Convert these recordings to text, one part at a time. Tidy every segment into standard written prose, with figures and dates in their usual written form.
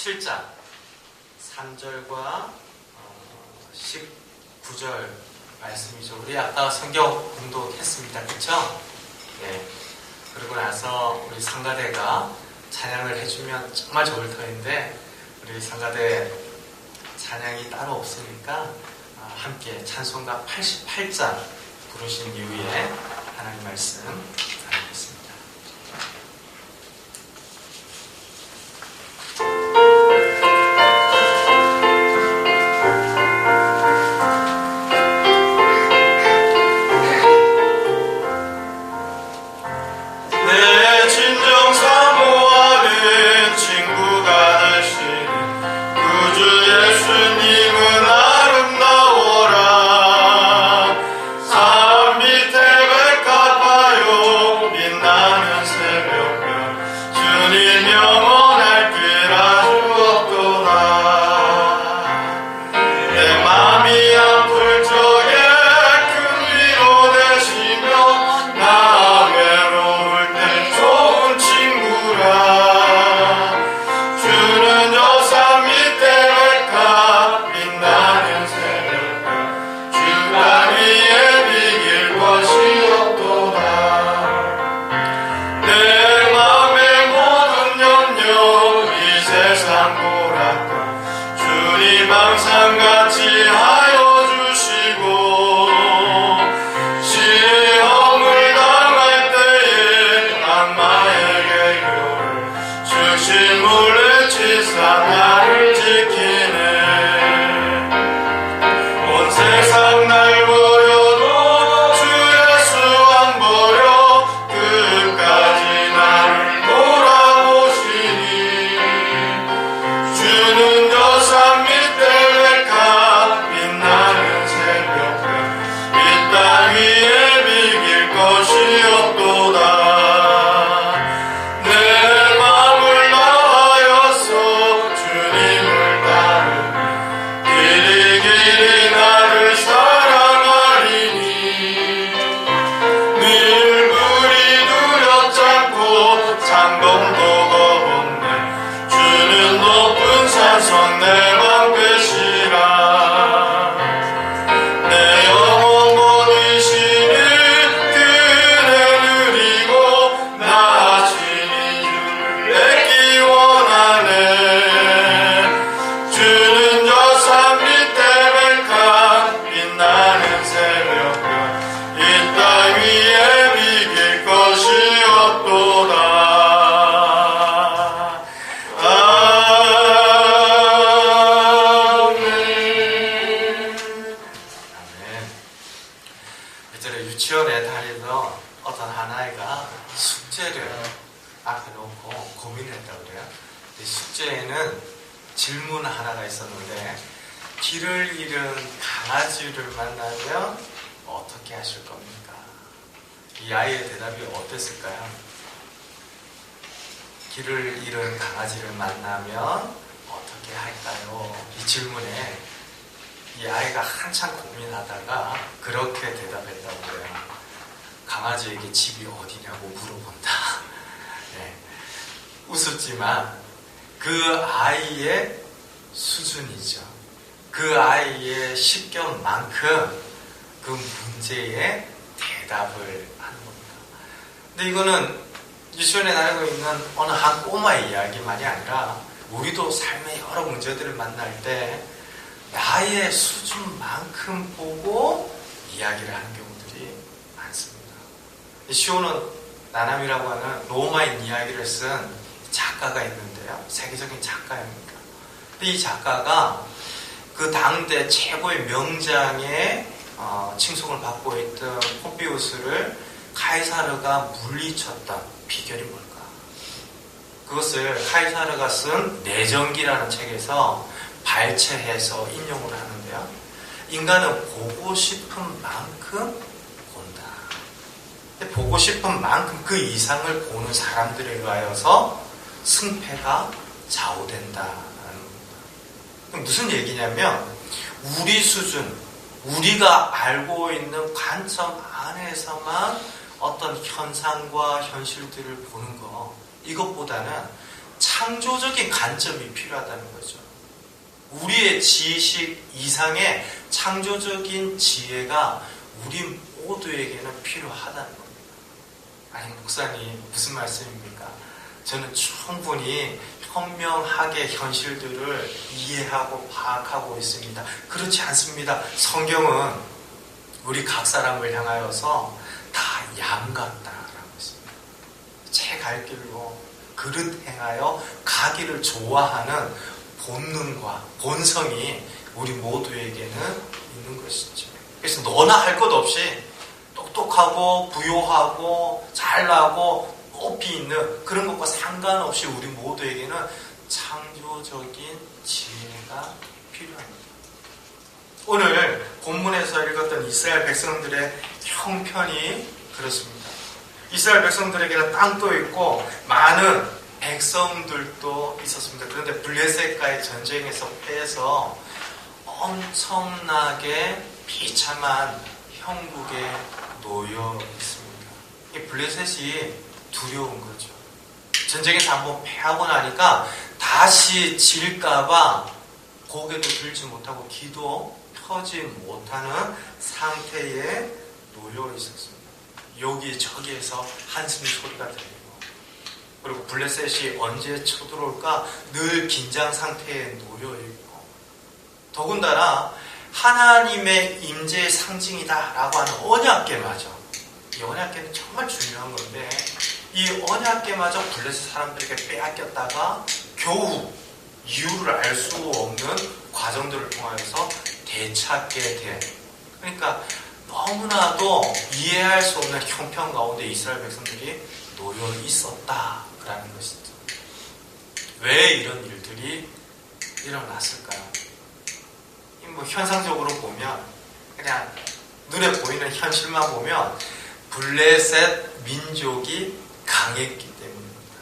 7장 3절과 19절 말씀이죠. 우리 아까 성경 공독했습니다. 그렇죠? 네. 그러고 나서 우리 상가대가 찬양을 해주면 정말 좋을 터인데 우리 상가대 찬양이 따로 없으니까 함께 찬송가 88장 부르신 이후에 하나님 말씀 나누겠습니다. 유치원에 다니던 어떤 한 아이가 숙제를 앞에 놓고 고민했다고 그래요. 숙제에는 질문 하나가 있었는데 길을 잃은 강아지를 만나면 어떻게 하실 겁니까? 이 아이의 대답이 어땠을까요? 길을 잃은 강아지를 만나면 어떻게 할까요? 이 질문에 이 아이가 한참 고민하다가 그렇게 대답했다고 해요. 강아지에게 집이 어디냐고 물어본다. 네. 우습지만 그 아이의 수준이죠. 그 아이의 식견만큼 그 문제에 대답을 하는 겁니다. 근데 이거는 유치원에 다니고 있는 어느 한 꼬마의 이야기만이 아니라 우리도 삶의 여러 문제들을 만날 때 나의 수준만큼 보고 이야기를 하는 경우들이 많습니다. 시오는 나남이라고 하는 로마인 이야기를 쓴 작가가 있는데요. 세계적인 작가입니다. 근데 이 작가가 그 당대 최고의 명장의 칭송을 받고 있던 폼비우스를 카이사르가 물리쳤던 비결이 뭘까? 그것을 카이사르가 쓴 내전기라는 책에서 발췌해서 인용을 하는데요. 인간은 보고 싶은 만큼 본다. 보고 싶은 만큼 그 이상을 보는 사람들에 의하여서 승패가 좌우된다는 겁니다. 무슨 얘기냐면 우리 수준, 우리가 알고 있는 관점 안에서만 어떤 현상과 현실들을 보는 거, 이것보다는 창조적인 관점이 필요하다는 거죠. 우리의 지식 이상의 창조적인 지혜가 우리 모두에게는 필요하다는 겁니다. 아니, 목사님 무슨 말씀입니까? 저는 충분히 현명하게 현실들을 이해하고 파악하고 있습니다. 그렇지 않습니다. 성경은 우리 각 사람을 향하여서 다 양 같다라고 했습니다. 제 갈 길로 그릇 행하여 가기를 좋아하는 본능과 본성이 우리 모두에게는 있는 것이죠. 그래서 너나 할 것 없이 똑똑하고 부요하고 잘나고 높이 있는 그런 것과 상관없이 우리 모두에게는 창조적인 지혜가 필요합니다. 오늘 본문에서 읽었던 이스라엘 백성들의 형편이 그렇습니다. 이스라엘 백성들에게는 땅도 있고 많은 백성들도 있었습니다. 그런데 블레셋과의 전쟁에서 패해서 엄청나게 비참한 형국에 놓여 있습니다. 이 블레셋이 두려운 거죠. 전쟁에서 한번 패하고 나니까 다시 질까봐 고개도 들지 못하고 기도 펴지 못하는 상태에 놓여 있었습니다. 여기저기에서 한숨 소리가 들리고, 그리고 블레셋이 언제 쳐들어올까 늘 긴장 상태에 놓여 있고, 더군다나 하나님의 임재의 상징이다라고 하는 언약궤마저, 이 언약궤는 정말 중요한 건데 이 언약궤마저 블레셋 사람들에게 빼앗겼다가 겨우 이유를 알 수 없는 과정들을 통하여서 되찾게 된, 그러니까 너무나도 이해할 수 없는 형편 가운데 이스라엘 백성들이 놓여 있었다라는 것이죠. 왜 이런 일들이 일어났을까요? 뭐 현상적으로 보면, 그냥 눈에 보이는 현실만 보면 블레셋 민족이 강했기 때문입니다.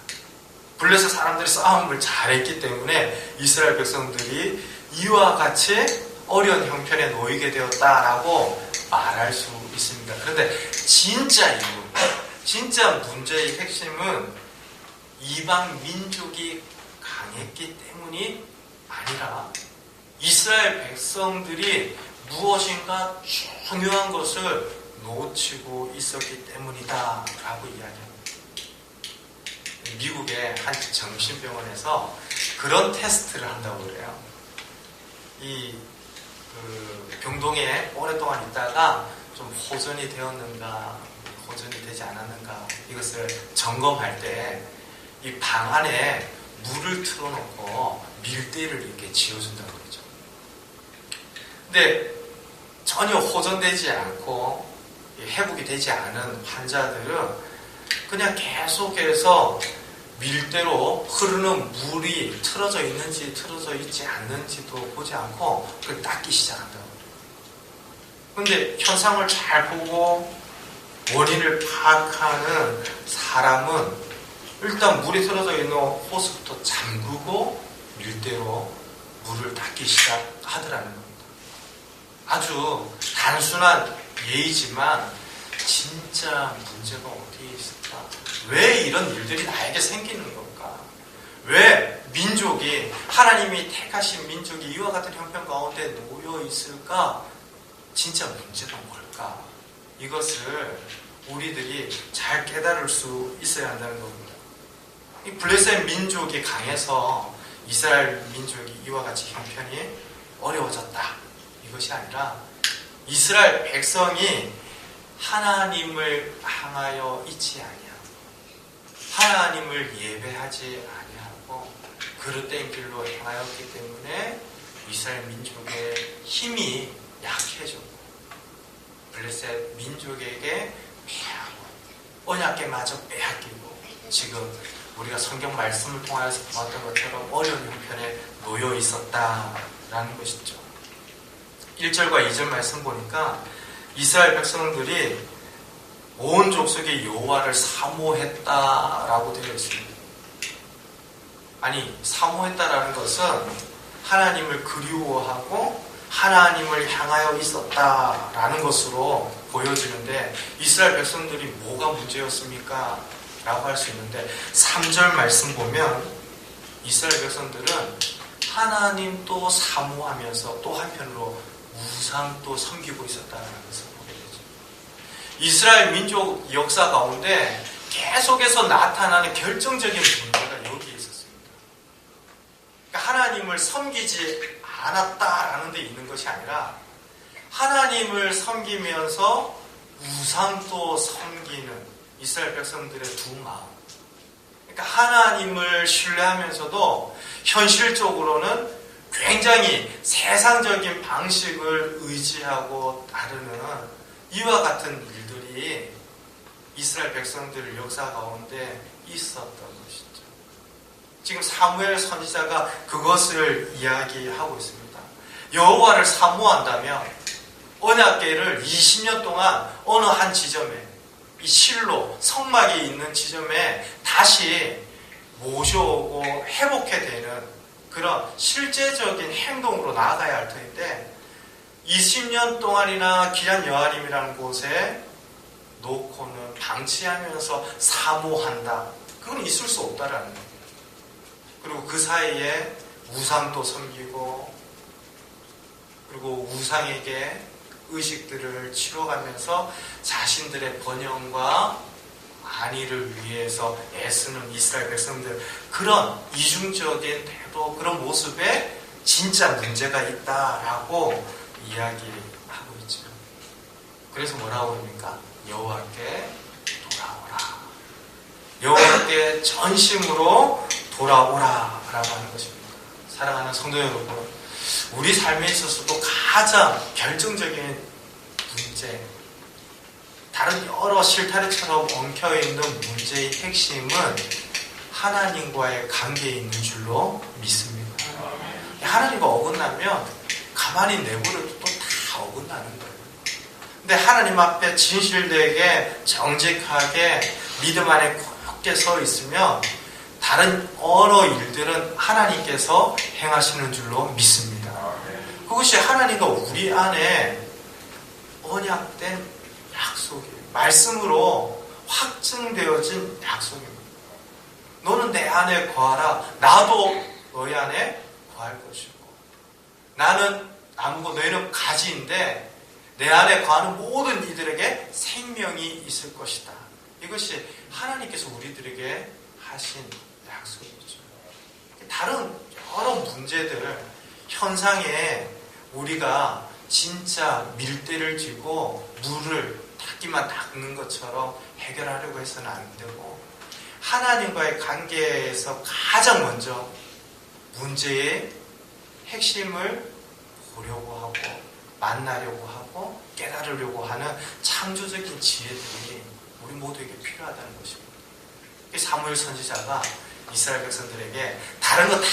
블레셋 사람들이 싸움을 잘했기 때문에 이스라엘 백성들이 이와 같이 어려운 형편에 놓이게 되었다라고 말할 수 있습니다. 그런데 진짜 이유, 진짜 문제의 핵심은 이방 민족이 강했기 때문이 아니라 이스라엘 백성들이 무엇인가 중요한 것을 놓치고 있었기 때문이다 라고 이야기합니다. 미국의 한 정신병원에서 그런 테스트를 한다고 그래요. 병동에 오랫동안 있다가 좀 호전이 되었는가, 호전이 되지 않았는가, 이것을 점검할 때 이 방 안에 물을 틀어놓고 밀대를 이렇게 지어준다고 그러죠. 근데 전혀 호전되지 않고 회복이 되지 않은 환자들은 그냥 계속해서 밀대로 흐르는 물이 틀어져 있는지 틀어져 있지 않는지도 보지 않고 그걸 닦기 시작한다고. 근데 현상을 잘 보고 원인을 파악하는 사람은 일단 물이 틀어져 있는 호스부터 잠그고 밀대로 물을 닦기 시작하더라는 겁니다. 아주 단순한 예의지만 진짜 문제가 어디에 있을까? 왜 이런 일들이 나에게 생기는 걸까? 왜 민족이, 하나님이 택하신 민족이 이와 같은 형편 가운데 놓여 있을까? 진짜 문제가 뭘까? 이것을 우리들이 잘 깨달을 수 있어야 한다는 겁니다. 이 블레셋 민족이 강해서 이스라엘 민족이 이와 같이 형편이 어려워졌다, 이것이 아니라 이스라엘 백성이 하나님을 향하여 있지 아니하고 하나님을 예배하지 아니하고 그릇된 길로 행하였기 때문에 이스라엘 민족의 힘이 약해졌고 블레셋 민족에게 패하고 언약궤마저 빼앗기고 지금 우리가 성경 말씀을 통하여서 보았던 것처럼 어려운 형편에 놓여 있었다라는 것이죠. 1절과 2절 말씀 보니까 이스라엘 백성들이 온 족속이 여호와를 사모했다라고 되어 있습니다. 아니, 사모했다라는 것은 하나님을 그리워하고 하나님을 향하여 있었다라는 것으로 보여지는데, 이스라엘 백성들이 뭐가 문제였습니까? 라고 할 수 있는데 3절 말씀 보면 이스라엘 백성들은 하나님도 사모하면서 또 한편으로 우상도 섬기고 있었다는 것을 보게 되죠. 이스라엘 민족 역사 가운데 계속해서 나타나는 결정적인 문제가 여기에 있었습니다. 그러니까 하나님을 섬기지 않았다라는 데 있는 것이 아니라 하나님을 섬기면서 우상도 섬기는 이스라엘 백성들의 두 마음. 그러니까 하나님을 신뢰하면서도 현실적으로는 굉장히 세상적인 방식을 의지하고 따르는 이와 같은 일들이 이스라엘 백성들 역사 가운데 있었던 것이죠. 지금 사무엘 선지자가 그것을 이야기하고 있습니다. 여호와를 사모한다면 언약궤를 20년 동안 어느 한 지점에 이 실로 성막이 있는 지점에 다시 모셔오고 회복해 되는 그런 실제적인 행동으로 나아가야 할 터인데 20년 동안이나 기란 여아림이라는 곳에 놓고는 방치하면서 사모한다. 그건 있을 수 없다라는 거예요. 그리고 그 사이에 우상도 섬기고 그리고 우상에게 의식들을 치러가면서 자신들의 번영과 안위를 위해서 애쓰는 이스라엘 백성들, 그런 이중적인 태도, 그런 모습에 진짜 문제가 있다라고 이야기하고 있죠. 그래서 뭐라고 합니까? 여호와께 돌아오라. 여호와께 전심으로 돌아오라 라고 하는 것입니다. 사랑하는 성도 여러분, 우리 삶에 있어서도 가장 결정적인 문제, 다른 여러 실타래처럼 엉켜있는 문제의 핵심은 하나님과의 관계에 있는 줄로 믿습니다. 하나님과 어긋나면 가만히 내버려도 또 다 어긋나는 거예요. 근데 하나님 앞에 진실되게 정직하게 믿음 안에 굳게 서 있으면 다른 여러 일들은 하나님께서 행하시는 줄로 믿습니다. 그것이 하나님과 우리 안에 언약된 약속이에요. 말씀으로 확증되어진 약속입니다. 너는 내 안에 거하라. 나도 너희 안에 거할 것이고 나는 나무고 너희는 가지인데 내 안에 거하는 모든 이들에게 생명이 있을 것이다. 이것이 하나님께서 우리들에게 하신 약속이죠. 다른 여러 문제들, 현상에 우리가 진짜 밀대를 쥐고 물을 닦기만 닦는 것처럼 해결하려고 해서는 안 되고 하나님과의 관계에서 가장 먼저 문제의 핵심을 보려고 하고 만나려고 하고 깨달으려고 하는 창조적인 지혜들이 우리 모두에게 필요하다는 것입니다. 사무엘 선지자가 이스라엘 백성들에게 다른 거 다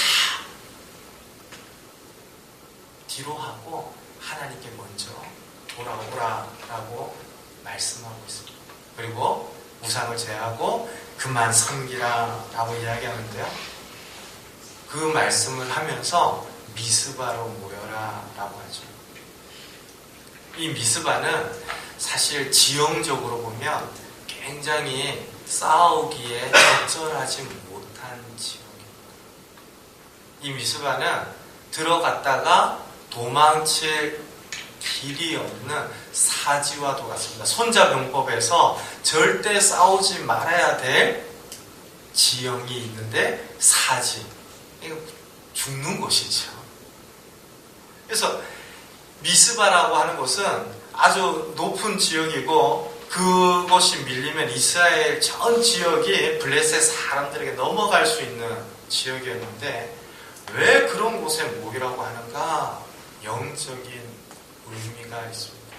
뒤로 하고 하나님께 먼저 돌아오라라고 말씀하고 있습니다. 그리고 우상을 제하고 그만 섬기라라고 이야기하는데요. 그 말씀을 하면서 미스바로 모여라라고 하죠. 이 미스바는 사실 지형적으로 보면 굉장히 싸우기에 적절하지 못한 지역입니다. 이 미스바는 들어갔다가 도망칠 길이 없는 사지와도 같습니다. 손자병법에서 절대 싸우지 말아야 될 지형이 있는데 사지, 이거 죽는 곳이죠. 그래서 미스바라고 하는 곳은 아주 높은 지역이고 그곳이 밀리면 이스라엘 전 지역이 블레셋 사람들에게 넘어갈 수 있는 지역이었는데 왜 그런 곳에 모이라고 하는가? 영적인 의미가 있습니다.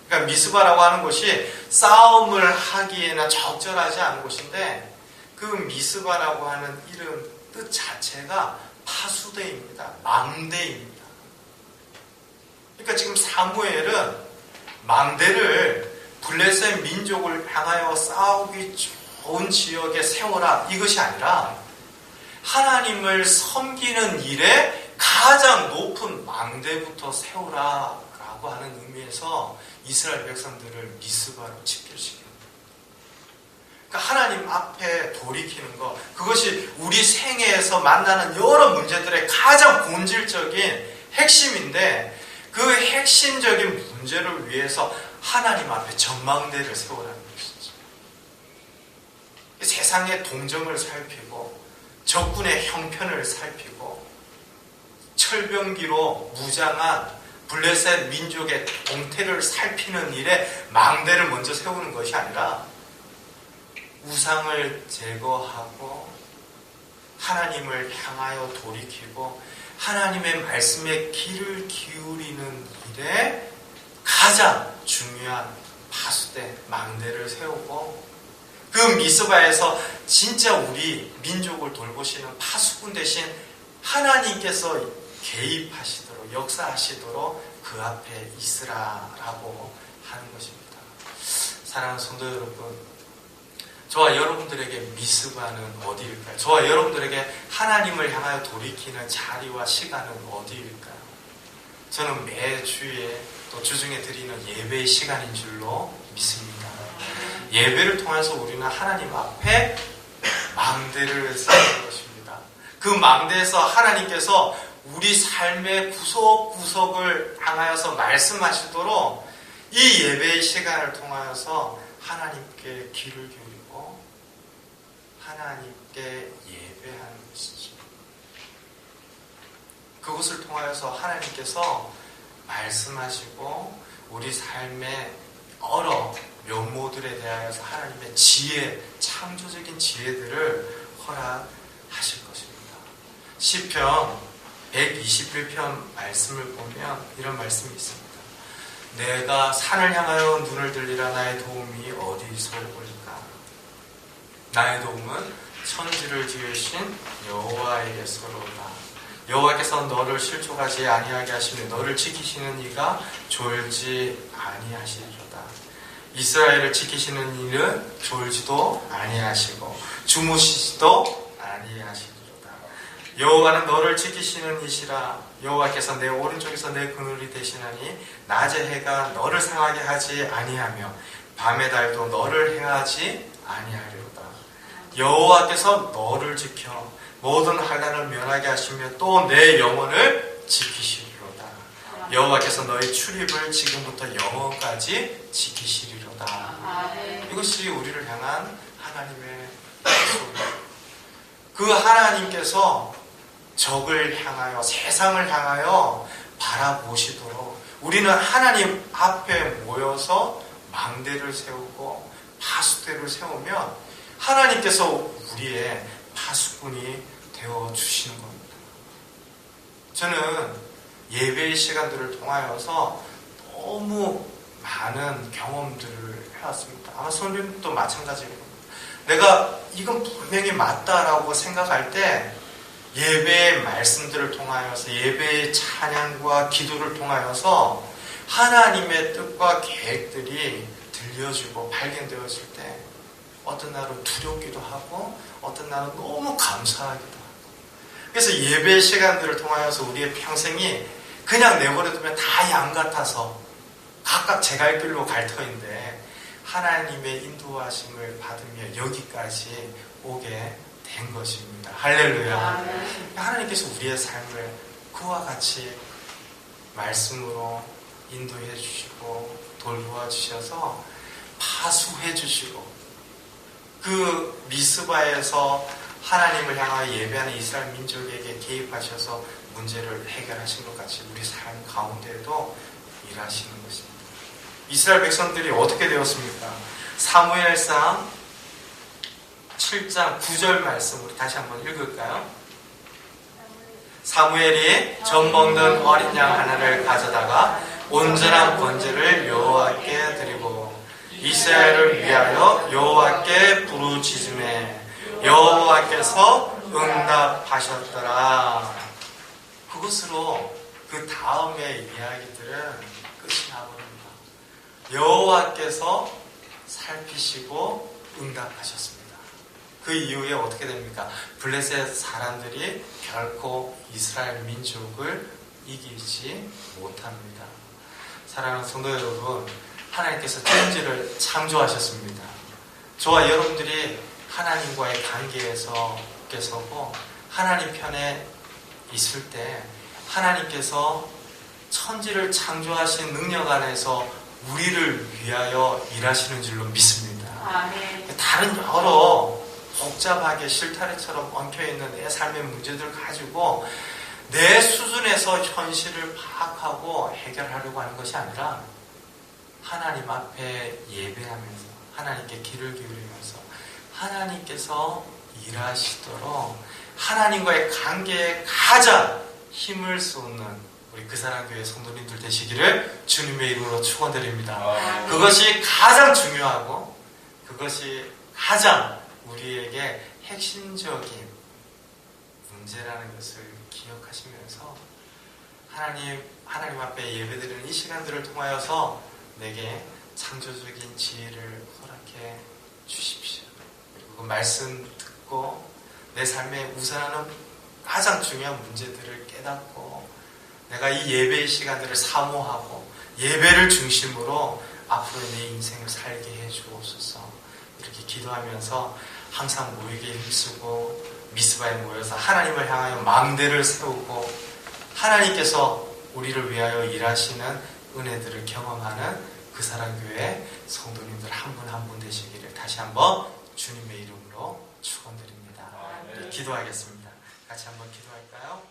그러니까 미스바라고 하는 곳이 싸움을 하기에는 적절하지 않은 곳인데 그 미스바라고 하는 이름 뜻 자체가 파수대입니다. 망대입니다. 그러니까 지금 사무엘은 망대를 블레셋 민족을 향하여 싸우기 좋은 지역에 세워라 이것이 아니라 하나님을 섬기는 일에 가장 높은 망대부터 세우라라고 하는 의미에서 이스라엘 백성들을 미스바로 집결시킵니다. 그러니까 하나님 앞에 돌이키는 것, 그것이 우리 생애에서 만나는 여러 문제들의 가장 본질적인 핵심인데, 그 핵심적인 문제를 위해서 하나님 앞에 전망대를 세우라는 것이죠. 세상의 동정을 살피고 적군의 형편을 살피고 철병기로 무장한 블레셋 민족의 동태를 살피는 일에 망대를 먼저 세우는 것이 아니라 우상을 제거하고 하나님을 향하여 돌이키고 하나님의 말씀에 귀를 기울이는 일에 가장 중요한 파수대, 망대를 세우고, 그 미스바에서 진짜 우리 민족을 돌보시는 파수꾼 대신 하나님께서 개입하시도록, 역사하시도록 그 앞에 있으라라고 하는 것입니다. 사랑하는 성도 여러분, 저와 여러분들에게 미스바는 어디일까요? 저와 여러분들에게 하나님을 향하여 돌이키는 자리와 시간은 어디일까요? 저는 매주에 또 주중에 드리는 예배의 시간인 줄로 믿습니다. 예배를 통해서 우리는 하나님 앞에 망대를 세우는 것입니다. 그 망대에서 하나님께서 우리 삶의 구석구석을 향하여서 말씀하시도록 이 예배의 시간을 통하여서 하나님께 귀를 기울이고 하나님께 예배하는 것이죠. 그것을 통하여서 하나님께서 말씀하시고 우리 삶의 여러 면모들에 대하여서 하나님의 지혜, 창조적인 지혜들을 허락하실 것입니다. 시편 121편 말씀을 보면 이런 말씀이 있습니다. 내가 산을 향하여 눈을 들리라. 나의 도움이 어디서 올까? 나의 도움은 천지를 지으신 여호와에게서로다. 여호와께서 너를 실족하지 아니하게 하시며 너를 지키시는 이가 졸지 아니하시리로다. 이스라엘을 지키시는 이는 졸지도 아니하시고 주무시지도 아니하시리로다. 여호와는 너를 지키시는 이시라. 여호와께서 내 오른쪽에서 내 그늘이 되시나니 낮의 해가 너를 상하게 하지 아니하며 밤의 달도 너를 행하지 아니하리로다. 여호와께서 너를 지켜 모든 환난을 면하게 하시며 또 내 영혼을 지키시리로다. 여호와께서 너의 출입을 지금부터 영원까지 지키시리로다. 이것이 우리를 향한 하나님의 약속입니다. 그 하나님께서 적을 향하여 세상을 향하여 바라보시도록 우리는 하나님 앞에 모여서 망대를 세우고 파수대를 세우면 하나님께서 우리의 파수꾼이 되어주시는 겁니다. 저는 예배의 시간들을 통하여서 너무 많은 경험들을 해왔습니다. 아마 선생님도 마찬가지입니다. 내가 이건 분명히 맞다라고 생각할 때 예배의 말씀들을 통하여서 예배의 찬양과 기도를 통하여서 하나님의 뜻과 계획들이 들려지고 발견되었을 때 어떤 날은 두렵기도 하고 어떤 날은 너무 감사하기도 하고, 그래서 예배 시간들을 통하여서 우리의 평생이 그냥 내버려두면 다 양 같아서 각각 제 갈 길로 갈 터인데 하나님의 인도하심을 받으며 여기까지 오게 된 것입니다. 할렐루야. 하나님께서 우리의 삶을 그와 같이 말씀으로 인도해 주시고 돌보아 주셔서 파수해 주시고 그 미스바에서 하나님을 향하여 예배하는 이스라엘 민족에게 개입하셔서 문제를 해결하신 것 같이 우리 삶 가운데도 일하시는 것입니다. 이스라엘 백성들이 어떻게 되었습니까? 사무엘상 7장 9절 말씀 우리 다시 한번 읽을까요? 사무엘이 젖 먹는 어린 양 하나를 가져다가 온전한 번제를 여호와께 드리고 이스라엘을 위하여 여호와께 부르짖음에 여호와께서 응답하셨더라. 그것으로 그 다음의 이야기들은 끝이 나버립니다. 여호와께서 살피시고 응답하셨습니다. 그 이후에 어떻게 됩니까? 블레셋 사람들이 결코 이스라엘 민족을 이기지 못합니다. 사랑하는 성도 여러분, 하나님께서 천지를 창조하셨습니다. 저와 여러분들이 하나님과의 관계에서 굳게 서고 하나님 편에 있을 때 하나님께서 천지를 창조하신 능력 안에서 우리를 위하여 일하시는 줄로 믿습니다. 아멘. 다른 여러 복잡하게 실타래처럼 엉켜있는 내 삶의 문제들 가지고 내 수준에서 현실을 파악하고 해결하려고 하는 것이 아니라 하나님 앞에 예배하면서 하나님께 귀를 기울이면서 하나님께서 일하시도록 하나님과의 관계에 가장 힘을 쏟는 우리 그사랑교회 성도님들 되시기를 주님의 이름으로 축원드립니다. 그것이 가장 중요하고 그것이 가장 우리에게 핵심적인 문제라는 것을 기억하시면서 하나님 앞에 예배드리는 이 시간들을 통하여서 내게 창조적인 지혜를 허락해 주십시오. 그리고 그 말씀 듣고 내 삶에 우선하는 가장 중요한 문제들을 깨닫고 내가 이 예배의 시간들을 사모하고 예배를 중심으로 앞으로 내 인생을 살게 해 주옵소서. 이렇게 기도하면서 항상 모이게 힘쓰고 미스바에 모여서 하나님을 향하여 망대를 세우고 하나님께서 우리를 위하여 일하시는 은혜들을 경험하는 그사랑교회 성도님들 한 분 한 분 되시기를 다시 한번 주님의 이름으로 축원드립니다. 기도하겠습니다. 같이 한번 기도할까요?